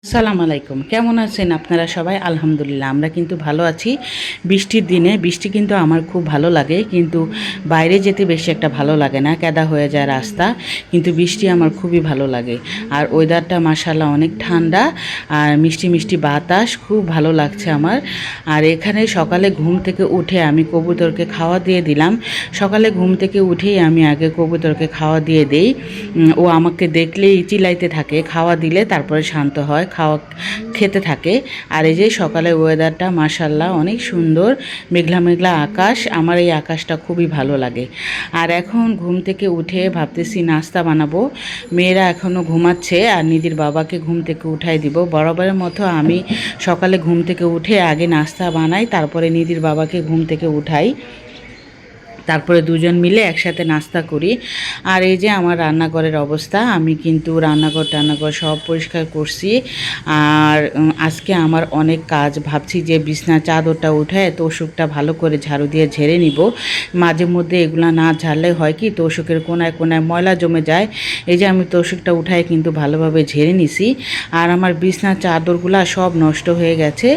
আসসালামু আলাইকুম, কেমন আছেন আপনারা সবাই? আলহামদুলিল্লাহ আমরা কিন্তু ভালো আছি। বৃষ্টির দিনে বৃষ্টি কিন্তু আমার খুব ভালো লাগে, কিন্তু বাইরে যেতে বেশি একটা ভালো লাগে না, কাদা হয়ে যায় রাস্তা। কিন্তু বৃষ্টি আমার খুবই ভালো লাগে। আর ওয়েদারটা মাশাআল্লাহ অনেক ঠান্ডা, আর মিষ্টি মিষ্টি বাতাস, খুব ভালো লাগছে আমার। আর এখানে সকালে ঘুম থেকে উঠে আমি কবুতরকে খাওয়া দিয়ে দিলাম। সকালে ঘুম থেকে উঠেই আমি আগে কবুতরকে খাওয়া দিয়ে দেই। ও আমাকে দেখলেই চিল্লাইতে থাকে, খাওয়া দিলে তারপরে শান্ত হয়, খাওয়া খেতে থাকে। আর এই যে সকালের ওয়েদারটা মাশাআল্লাহ অনেক সুন্দর, মেঘলা মেঘলা আকাশ। আমার এই আকাশটা খুবই ভালো লাগে। আর এখন ঘুম থেকে উঠে ভাবতেছি নাস্তা বানাবো। মেয়েরা এখনও ঘুমাচ্ছে, আর নিধির বাবাকে ঘুম থেকে উঠাই দিব। বরাবরের মতো আমি সকালে ঘুম থেকে উঠে আগে নাস্তা বানাই, তারপরে নিধির বাবাকে ঘুম থেকে উঠাই, তারপরে দুজন মিলে একসাথে নাস্তা করি। আর এই যে আমার রান্নাঘরের অবস্থা, আমি কিন্তু টান্নাঘর সব পরিষ্কার করছি। আর আজকে আমার অনেক কাজ, ভাবছি যে বিছনা চাদরটা উঠে তোষকটা ভালো করে ঝাড়ু দিয়ে ঝেড়ে নিব। মাঝে মধ্যে এগুলা না ঝাড়লে হয় কি, তোষকের কোনায় কোনায় ময়লা জমে যায়। এই যে আমি তোষকটা উঠায় কিন্তু ভালোভাবে ঝেড়ে নিছি। আর আমার বিছনা চাদরগুলা সব নষ্ট হয়ে গেছে,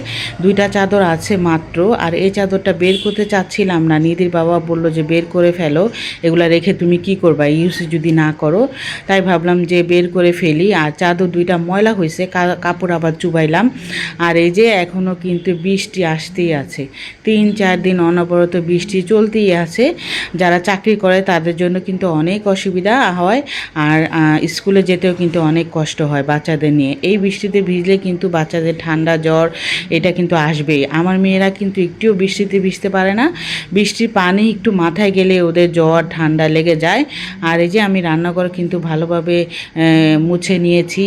2টা চাদর আছে মাত্র। আর এই চাদরটা বের করতে চাচ্ছিলাম না, নিধির বাবা বলল যে বের করে ফেলো, এগুলা রেখে তুমি কি করবা ইউজ যদি না করো। তাই ভাবলাম যে বের করে ফেলি। আর চাদর 2টা ময়লা হয়েছে, কাপড় আবার চুবাইলাম। আর এই যে এখনও কিন্তু বৃষ্টি আসতেই আছে, 3-4 দিন অনবরত বৃষ্টি চলতেই আছে। যারা চাকরি করে তাদের জন্য কিন্তু অনেক অসুবিধা হয়। আর স্কুলে যেতেও কিন্তু অনেক কষ্ট হয় বাচ্চাদের নিয়ে। এই বৃষ্টিতে ভিজলে কিন্তু বাচ্চাদের ঠান্ডা জ্বর এটা কিন্তু আসবেই। আমার মেয়েরা কিন্তু একটুও বৃষ্টিতে ভিজতে পারে না, বৃষ্টির পানি একটু মাথায় গেলে ওদের জ্বর ঠান্ডা লেগে যায়। আর এই যে আমি রান্নাঘর কিন্তু ভালোভাবে মুছে নিয়েছি,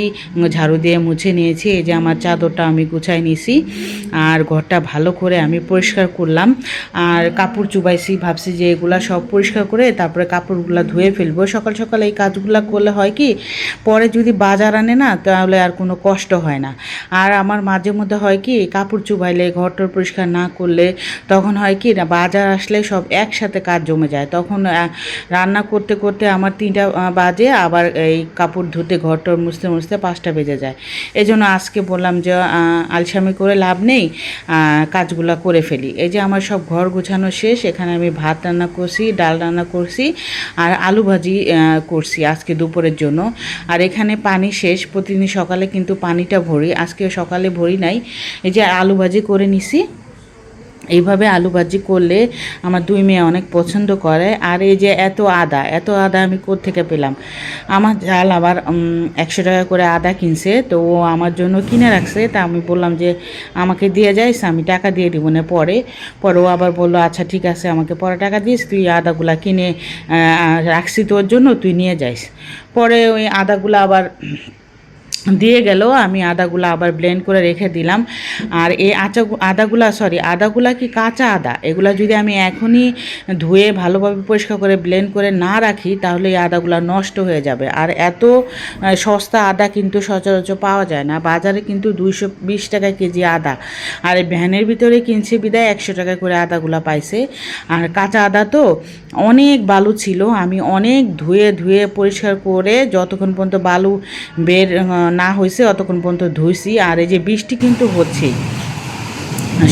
ঝাড়ু দিয়ে মুছে নিয়েছি। এই যে আমার চাদরটা আমি গুছাই নিয়েছি, আর ঘরটা ভালো করে আমি পরিষ্কার করলাম। আর কাপড় চুবাইছি, ভাবছি যে এগুলা সব পরিষ্কার করে তারপরে কাপড়গুলো ধুয়ে ফেলবো। সকাল সকাল এই কাজগুলো করলে হয় কি, পরে যদি বাজার আনে না তাহলে আর কোনো কষ্ট হয় না। আর আমার মাঝে মধ্যে হয় কি, কাপড় চুবাইলে ঘরটার পরিষ্কার না করলে তখন হয় কি না, বাজার আসলে সব একসাথে কাজ জমে যায়। তখন রান্না করতে করতে আমার 3টা বাজে, আবার এই কাপড় ধুতে ঘরটর মুছতে মুছতে 5টা বেজে যায়। এই জন্য আজকে বললাম যে আলসামি করে লাভ নেই, কাজগুলো করে ফেলি। এই যে আমার সব ঘর গোছানো শেষ। এখানে আমি ভাত রান্না করছি, ডাল রান্না করছি, আর আলু ভাজি করছি আজকে দুপুরের জন্য। আর এখানে পানি শেষ, প্রতিদিন সকালে কিন্তু পানিটা ভরি, আজকে সকালে ভরি নাই। এই যে আলু ভাজি করে নিছি। এইভাবে আলু ভাজি করলে আমার 2 মেয়ে অনেক পছন্দ করে। আর এই যে এত আদা আমি কোত্থেকে পেলাম। আমার জাল আবার 100 টাকা করে আদা কিনছে, তো ও আমার জন্য কিনে রাখছে। তা আমি বললাম যে আমাকে দিয়ে যাইস, আমি টাকা দিয়ে দিব না পরে। ও আবার বললো আচ্ছা ঠিক আছে, আমাকে পরে টাকা দিস, তুই আদাগুলা কিনে রাখছি তোর জন্য, তুই নিয়ে যাইস। পরে ওই আদাগুলো আবার দিয়ে গেল, আমি আদাগুলো আবার ব্লেন্ড করে রেখে দিলাম। আর এই আদাগুলা কি কাঁচা আদা, এগুলা যদি আমি এখনই ধুয়ে ভালোভাবে পরিষ্কার করে ব্লেন্ড করে না রাখি তাহলে এই আদাগুলা নষ্ট হয়ে যাবে। আর এত সস্তা আদা কিন্তু সচরাচর পাওয়া যায় না, বাজারে কিন্তু 220 টাকা কেজি আদা। আর এই ভ্যানের ভিতরে কিনছে বিদায় 100 টাকা করে আদাগুলা পাইছে। আর কাঁচা আদা তো অনেক বালু ছিল, আমি অনেক ধুয়ে ধুয়ে পরিষ্কার করে যতক্ষণ পর্যন্ত বালু বের না হয়েছে অতক্ষণ পর্যন্ত ধুইছি। আর এই যে বৃষ্টি কিন্তু হচ্ছেই,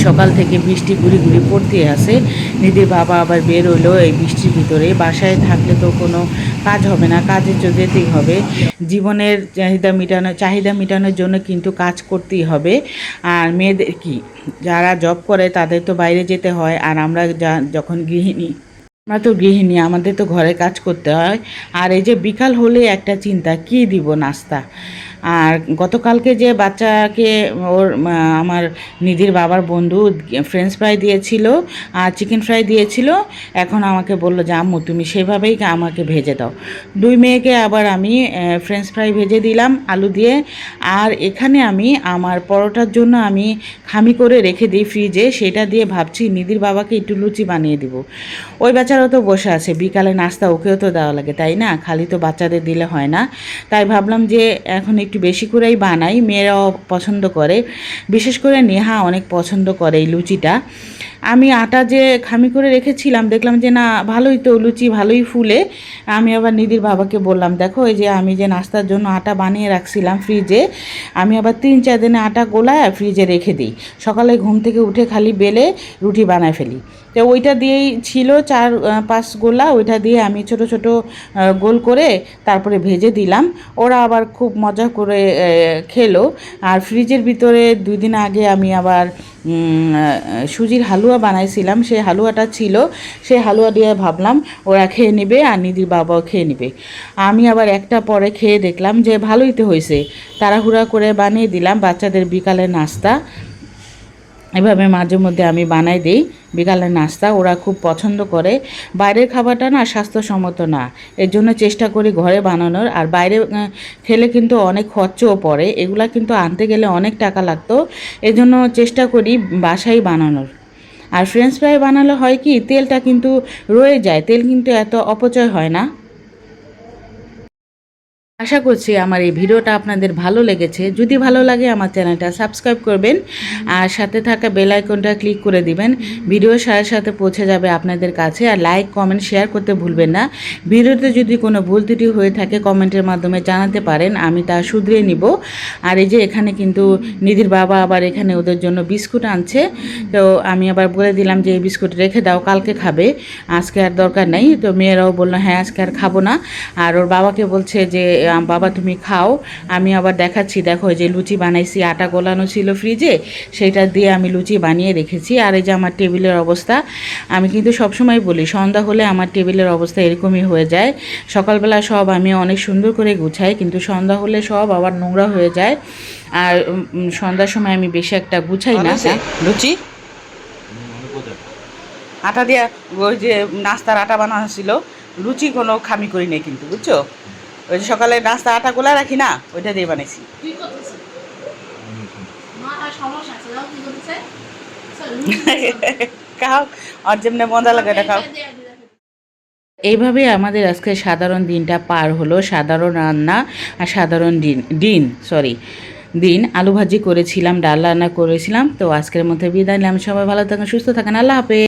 সকাল থেকে বৃষ্টি গুড়ি গুড়ি পড়তে আছে। নিধির বাবা আবার বের হইলো এই বৃষ্টির ভিতরে। বাসায় থাকলে তো কোনো কাজ হবে না, কাজে যেতেই হবে। জীবনের চাহিদা মেটানোর জন্য কিন্তু কাজ করতেই হবে। আর মেয়েদের কি, যারা জব করে তাদের তো বাইরে যেতে হয়, আর আমরা যখন গৃহিণী আমাদের তো ঘরে কাজ করতে হয়। আর এই যে বিকাল হলে একটা চিন্তা, কি দিব নাস্তা। আর গতকালকে যে বাচ্চাকে আমার নিধির বাবার বন্ধু ফ্রেঞ্চ ফ্রাই দিয়েছিল আর চিকেন ফ্রাই দিয়েছিল, এখন আমাকে বললো যে আম্মু তুমি সেভাবেই আমাকে ভেজে দাও। 2 মেয়েকে আবার আমি ফ্রেঞ্চ ফ্রাই ভেজে দিলাম আলু দিয়ে। আর এখানে আমি আমার পরোটার জন্য আমি খামি করে রেখে দিই ফ্রিজে, সেটা দিয়ে ভাবছি নিধির বাবাকে একটু লুচি বানিয়ে দিব। ওই বাচ্চারাও তো বসে আছে, বিকালে নাস্তা ওকেও তো দেওয়া লাগে তাই না, খালি তো বাচ্চাদের দিলে হয় না। তাই ভাবলাম যে এখন একটু বেশি করেই বানাই, মেয়েরাও পছন্দ করে, বিশেষ করে নেহা অনেক পছন্দ করে এই লুচিটা। আমি আটা যে খামি করে রেখেছিলাম দেখলাম যে না ভালোই তো লুচি ভালোই ফুলে। আমি আবার নিধির বাবাকে বললাম দেখো এই যে আমি যে নাস্তার জন্য আটা বানিয়ে রাখছিলাম ফ্রিজে, আমি আবার 3-4 দিনে আটা গোলায় ফ্রিজে রেখে দিই, সকালে ঘুম থেকে উঠে খালি বেলে রুটি বানায় ফেলি। তো ওইটা দিয়েই ছিল 4-5 গোলা, ওইটা দিয়ে আমি ছোট ছোট গোল করে তারপরে ভেজে দিলাম। ওরা আবার খুব মজা করে খেলো। আর ফ্রিজের ভিতরে 2 দিন আগে আমি আবার সুজির হালুয়া বানাইছিলাম, সেই হালুয়াটা ছিল, সেই হালুয়া দিয়ে ভাবলাম ওরা খেয়ে নেবে আর নিধির বাবাও খেয়ে নেবে। আমি আবার একটা পরে খেয়ে দেখলাম যে ভালোই তো হয়েছে, তাড়াহুড়া করে বানিয়ে দিলাম বাচ্চাদের বিকালের নাস্তা। এভাবে মাঝে মধ্যে আমি বানাই দিই বিকালের নাস্তা, ওরা খুব পছন্দ করে। বাইরের খাবারটা না স্বাস্থ্যসম্মত না, এর জন্য চেষ্টা করি ঘরে বানানোর। আর বাইরে খেলে কিন্তু অনেক খরচও পড়ে, এগুলা কিন্তু আনতে গেলে অনেক টাকা লাগতো, এজন্য চেষ্টা করি বাসায় বানানোর। আর ফ্রেঞ্চ ফ্রাই বানালে হয় কি তেলটা কিন্তু রয়ে যায়, তেল কিন্তু এত অপচয় হয় না। আশা করছি আমার এই ভিডিওটা আপনাদের ভালো লেগেছে। যদি ভালো লাগে আমার চ্যানেলটা সাবস্ক্রাইব করবেন আর সাথে থাকা বেল আইকনটা ক্লিক করে দিবেন, ভিডিও সাথে সাথে পৌঁছে যাবে আপনাদের কাছে। আর লাইক কমেন্ট শেয়ার করতে ভুলবেন না। ভিডিওতে যদি কোনো ভুল ত্রুটি হয়ে থাকে কমেন্টের মাধ্যমে জানাতে পারেন, আমি তা শুধরিয়ে নিব। আর এই যে এখানে কিন্তু নিধির বাবা আবার এখানে ওদের জন্য বিস্কুট আনছে, তো আমি আবার বলে দিলাম যে এই বিস্কুট রেখে দাও, কালকে খাবে, আজকে আর দরকার নেই। তো মেয়েরাও বললো হ্যাঁ আজকে আর খাবো না। আর ওর বাবাকে বলছে যে বাবা তুমি খাও, আমি আবার দেখাচ্ছি দেখো যে লুচি বানাইছি, আটা গোলানো ছিল ফ্রিজে, সেইটা দিয়ে আমি লুচি বানিয়ে রেখেছি। আর এই যে আমার টেবিলের অবস্থা, আমি কিন্তু সবসময় বলি সন্ধ্যা হলে আমার টেবিলের অবস্থা এরকমই হয়ে যায়। সকালবেলা সব আমি অনেক সুন্দর করে গুছাই, কিন্তু সন্ধ্যা হলে সব আবার নোংরা হয়ে যায়। আর সন্ধ্যার সময় আমি বেশি একটা গুছাই না। লুচি আটা দিয়া ওই যে নাস্তার আটা বানানো ছিল, লুচি কোনো খামি করি নেই কিন্তু, বুঝছো? ওই যে সকালে নাস্তা আটা গোলা রাখি না, ওইটা দিয়ে বানাইছি। খাও, আর যেমনি মজা লাগে এটা খাও। এইভাবে আমাদের আজকে সাধারণ দিনটা পার হলো, সাধারণ রান্না আর সাধারণ দিন আলু ভাজি করেছিলাম, ডাল রান্না করেছিলাম। তো আজকের মধ্যে বিদায় নিলাম, সবাই ভালো থাকেন, সুস্থ থাকেন, আল্লাহ হাফেজ।